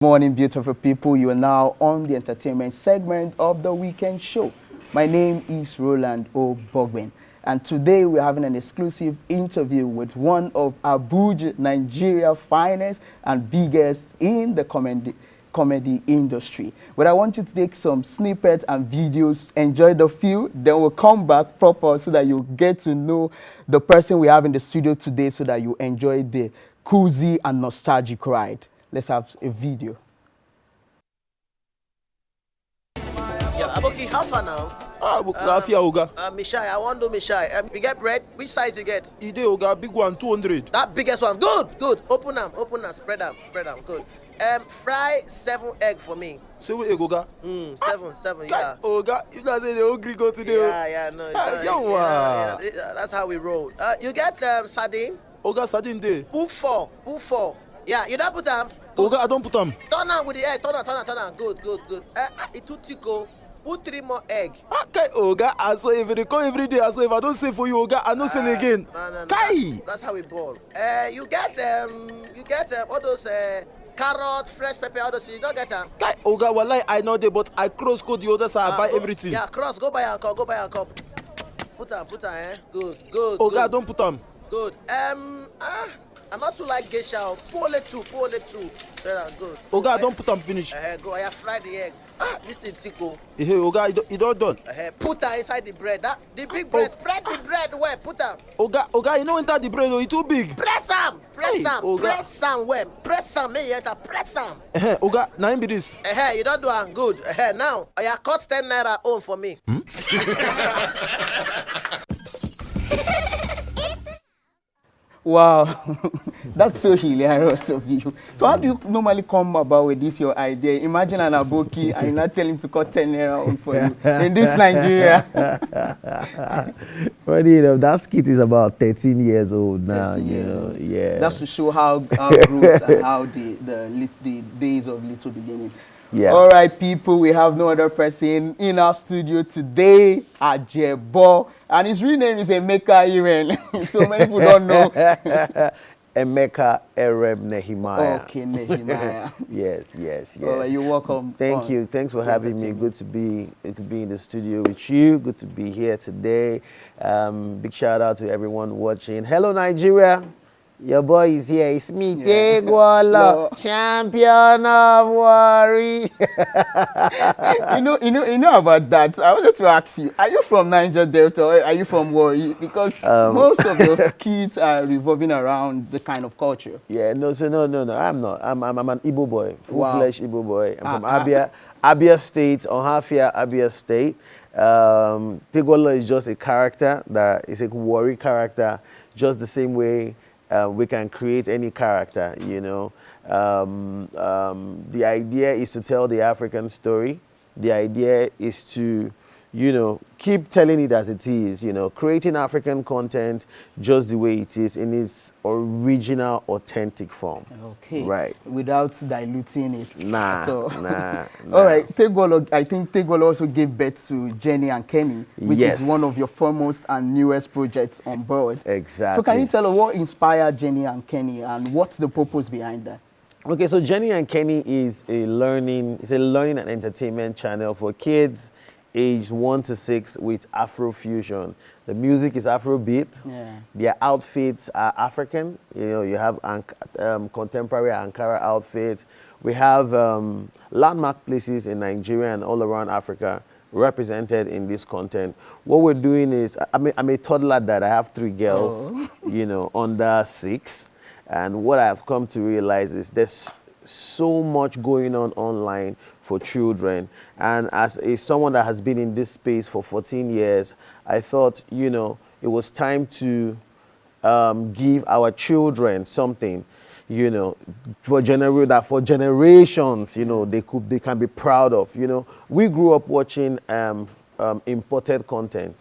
Morning, beautiful people. You are now on the entertainment segment of the weekend show. My name is Roland O. Bogwin, and today we're having an exclusive interview with one of Abuja, Nigeria's finest and biggest in the comedy industry. But I want you to take some snippets and videos, enjoy the feel, then we'll come back proper so that you get to know the person we have in the studio today so that you enjoy the cozy and nostalgic ride. Let's have a video. Yeah, Aboki, how far now? Lafia Oga. Mishai, I want to do Mishai. You get bread? Which size you get? Ide Oga, big one, 200. That biggest one. Good. Open them, spread them. Good. Fry 7 egg for me. 7 egg Oga. Seven, yeah. Oga, you guys say they hungry go today. Yeah, no. Yeah, that's how we roll. You get sardine? Oga, sardine day. Put four. Yeah, you don't put them. Oga, I don't put them. Turn on with the egg. Turn on. Good. It too thick. Put 3 more egg. Okay, Oga, I saw if they come every day, I saw if I don't say for you, Oga, I don't say again. No. Kai! That's how we ball. You get all those carrot, fresh pepper, all those. You don't get them. Kai, Oga, wallahi, I know they, but I cross code the other side, I buy everything. Yeah, cross. Go buy a cup. Put them, Good. Oga, don't put them. Good. I'm not too like geisha. Pour it too. Good. Oga, don't put them finish. Go. I fry the egg. This is tickle. Hey, Oga, it don't done. Put her inside the bread. The big bread. Spread the bread where? Put her. Oga, you know enter the bread, it's too big. Press some. Oga. Press some where? Press some. May you enter. Press some. Oga, now be this. You don't do it. Good. Now, I cut 10 naira home for me. Wow, that's so hilarious of you. So how do you normally come about with this, your idea? Imagine an aboki and you not tell him to cut 10 naira on for you in this Nigeria. Well, that skit is about 13 years old now, 13 years old. Yeah. That's to show how growth and how the days of little beginning. Yeah. All right, people, we have no other person in our studio today, Ajebo, and his real name is Emeka Iren. So many people don't know. Emeka Ereb Nehemiah. Okay, Nehemiah. Yes. All right, you're welcome. Thank you. Thanks for having me. Good to be in the studio with you. Good to be here today. Big shout out to everyone watching. Hello, Nigeria. Your boy is here. It's me, Tegwolo, champion of Warri. you know about that. I wanted to ask you: are you from Niger Delta or are you from Warri? Because most of your skits are revolving around the kind of culture. Yeah, no. I'm not. I'm an Igbo boy, full-fledged Igbo boy. I'm from Abia State, Ohafia, Abia State. Tegwolo is just a character that is a Warri character, just the same way. We can create any character, The idea is to tell the African story. The idea is to, keep telling it as it is, creating African content just the way it is in its original, authentic form. Okay. Right. Without diluting it. Nah. All right. Tegwolo, I think Tegwolo also gave birth to Jenny and Kenny, which is one of your foremost and newest projects on board. Exactly. So can you tell us what inspired Jenny and Kenny and what's the purpose behind that? Okay, so Jenny and Kenny is a learning and entertainment channel for kids aged 1 to 6 with Afrofusion. The music is Afrobeat. Yeah. Their outfits are African. You have contemporary Ankara outfits. We have landmark places in Nigeria and all around Africa represented in this content. What we're doing is, I'm a toddler dad. I have 3 girls, under 6. And what I've come to realize is there's so much going on online for children. And as someone that has been in this space for 14 years, I thought, it was time to give our children something, for generations, they can be proud of. We grew up watching imported content.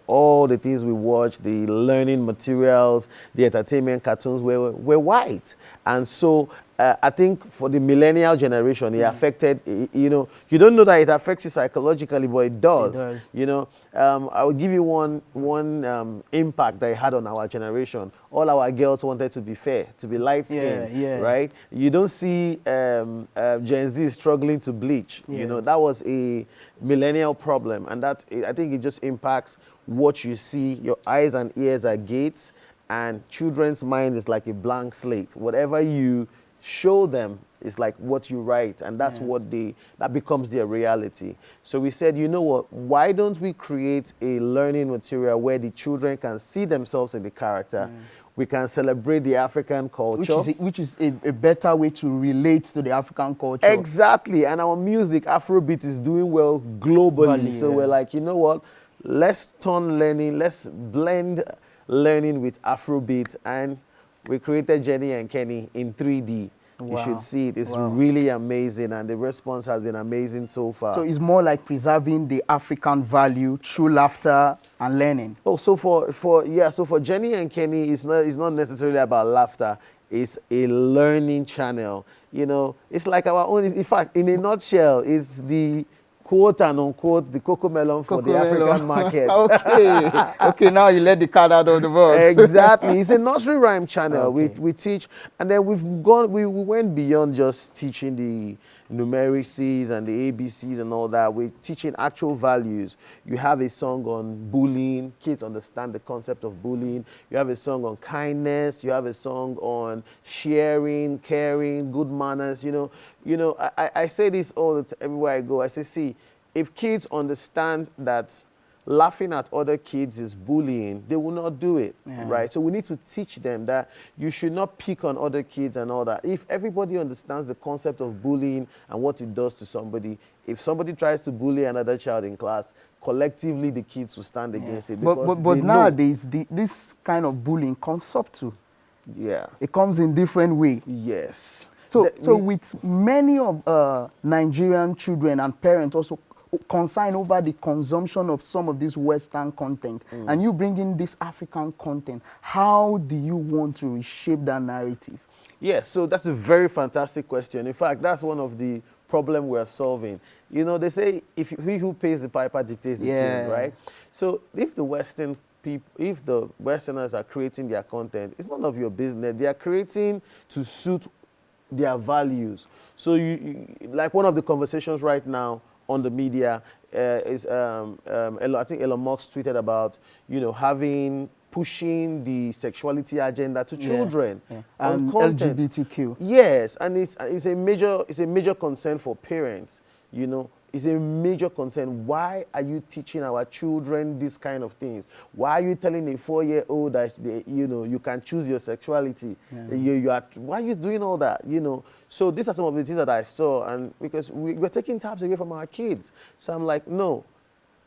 All the things we watch, the learning materials, the entertainment cartoons were white. And so I think for the millennial generation, it affected, you know, you don't know that it affects you psychologically, but it does. It does. You know, I will give you one impact that it had on our generation. All our girls wanted to be fair, to be light skinned, Yeah. right? You don't see Gen Z struggling to bleach. Yeah. You know, that was a millennial problem, and that I think it just impacts what you see. Your eyes and ears are gates, and children's mind is like a blank slate. Whatever you show them is like what you write, and that's that becomes their reality. So we said, you know what, why don't we create a learning material where the children can see themselves in the character. We can celebrate the African culture, which is a better way to relate to the African culture. exactly. And our music, Afrobeat, is doing well globally. So we're like, you know what, let's blend learning with Afrobeat, and we created Jenny and Kenny in 3D. Wow. You should see it. It's really amazing, and the response has been amazing so far. So it's more like preserving the African value through laughter and learning. Oh, so for Jenny and Kenny, it's not necessarily about laughter. It's a learning channel. You know, it's like our own. In fact, in a nutshell, it's the quote and unquote the cocoa melon for the African market. Okay, now you let the cat out of the box. Exactly. It's a nursery rhyme channel. We teach, and then we went beyond just teaching the numeracies and the ABCs and all that. We're teaching actual values. You have a song on bullying. Kids understand the concept of bullying. You have a song on kindness. You have a song on sharing, caring, good manners. You know, I say this all the time, everywhere I go. I say, see, if kids understand that laughing at other kids is bullying, they will not do it, right? So we need to teach them that you should not pick on other kids and all that. If everybody understands the concept of bullying and what it does to somebody, if somebody tries to bully another child in class, collectively the kids will stand against it. But nowadays, this kind of bullying comes subtle. Yeah. It comes in different way. Yes. So with many of Nigerian children and parents also concerned over the consumption of some of this Western content, and you bring in this African content, how do you want to reshape that narrative? Yes, so that's a very fantastic question. In fact, that's one of the problems we're solving. You know, they say, he who pays the piper dictates the tune, right? So if the Westerners are creating their content, it's none of your business. They are creating to suit their values. So you like one of the conversations right now on the media is I think Elon Musk tweeted about, you know, pushing the sexuality agenda to children and LGBTQ. Yes, and it's a major concern for parents. You know, it's a major concern. Why are you teaching our children these kind of things? Why are you telling a 4-year-old that you can choose your sexuality? Why are you doing all that? You know. So these are some of the things that I saw, and because we're taking tabs away from our kids. So I'm like, no,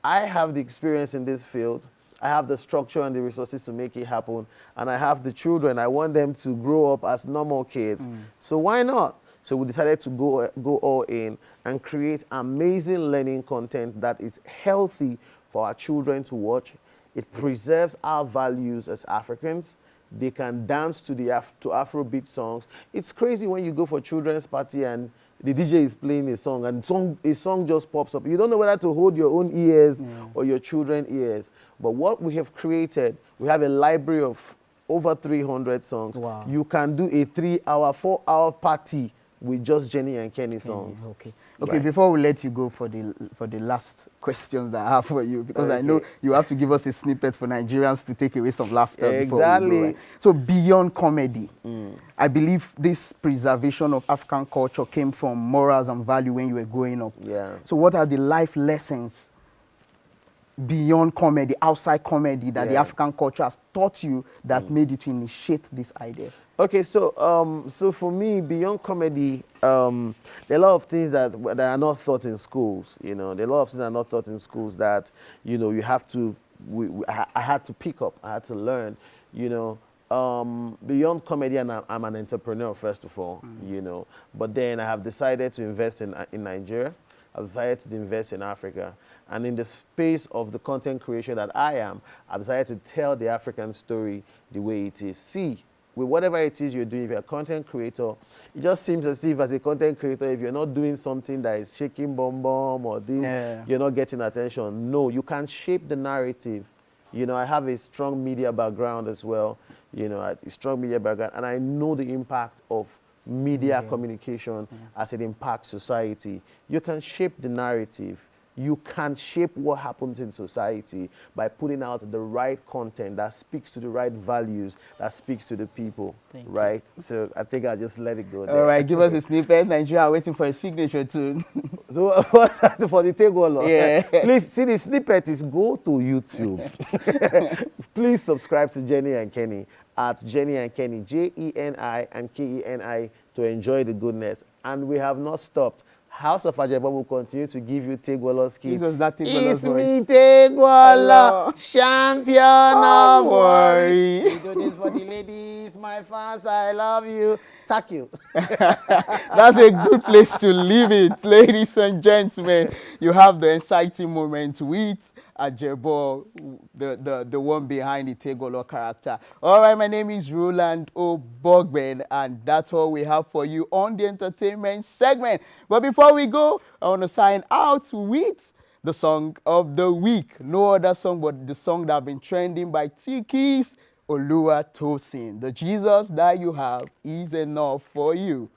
I have the experience in this field. I have the structure and the resources to make it happen, and I have the children. I want them to grow up as normal kids. So why not? So we decided to go all in and create amazing learning content that is healthy for our children to watch. It preserves our values as Africans. They can dance to Afrobeat songs. It's crazy when you go for children's party and the DJ is playing a song and a song just pops up. You don't know whether to hold your own ears or your children's ears. But what we have created, we have a library of over 300 songs. Wow. You can do a 3-hour, 4-hour party with just Jenny and Kenny songs. Okay. Right. Before we let you go for the last questions that I have for you, because I know you have to give us a snippet for Nigerians to take away some laughter. Exactly. Before we go, right? So beyond comedy, I believe this preservation of African culture came from morals and value when you were growing up. Yeah. So what are the life lessons beyond comedy, outside comedy, that the African culture has taught you that made you to initiate this idea? Okay, so so for me, beyond comedy, there are a lot of things that are not taught in schools. You know, there are a lot of things that are not taught in schools that, you know, you have to. I had to pick up. I had to learn. You know, beyond comedy, and I'm an entrepreneur first of all. You know, but then I have decided to invest in Nigeria. I've decided to invest in Africa. And in the space of the content creation that I am, I've decided to tell the African story the way it is. See, with whatever it is you're doing, if you're a content creator, it just seems as if as a content creator, if you're not doing something that is shaking bomb bomb or this, Yeah. you're not getting attention. No, you can shape the narrative. You know, I have a strong media background as well, you know, a strong media background, and I know the impact of media communication as it impacts society. You can shape the narrative. You can shape what happens in society by putting out the right content that speaks to the right values, that speaks to the people, right? So I think I'll just let it go there. All right, give us a snippet. Nigeria waiting for a signature too. So what's that for the Tegwolo? Yeah. Please see the snippet is go to YouTube. Please subscribe to Jenny and Kenny at Jenny and Kenny, Jeni and Keni, to enjoy the goodness. And we have not stopped. House of Ajebo will continue to give you Tegwolo's skills. Jesus, that Tegwolo's It's me, voice. Tegwolo, champion of Warri. Warri. We do this for the ladies, my fans. I love you. Thank you. That's a good place to leave it, ladies and gentlemen. You have the exciting moment with Ajebo, the one behind the Tegwolo character. All right, my name is Roland Obogben, and that's all we have for you on the entertainment segment. But before we go, I want to sign out with the song of the week. No other song but the song that has been trending by Tiki's Oluwatosin. The Jesus that you have is enough for you.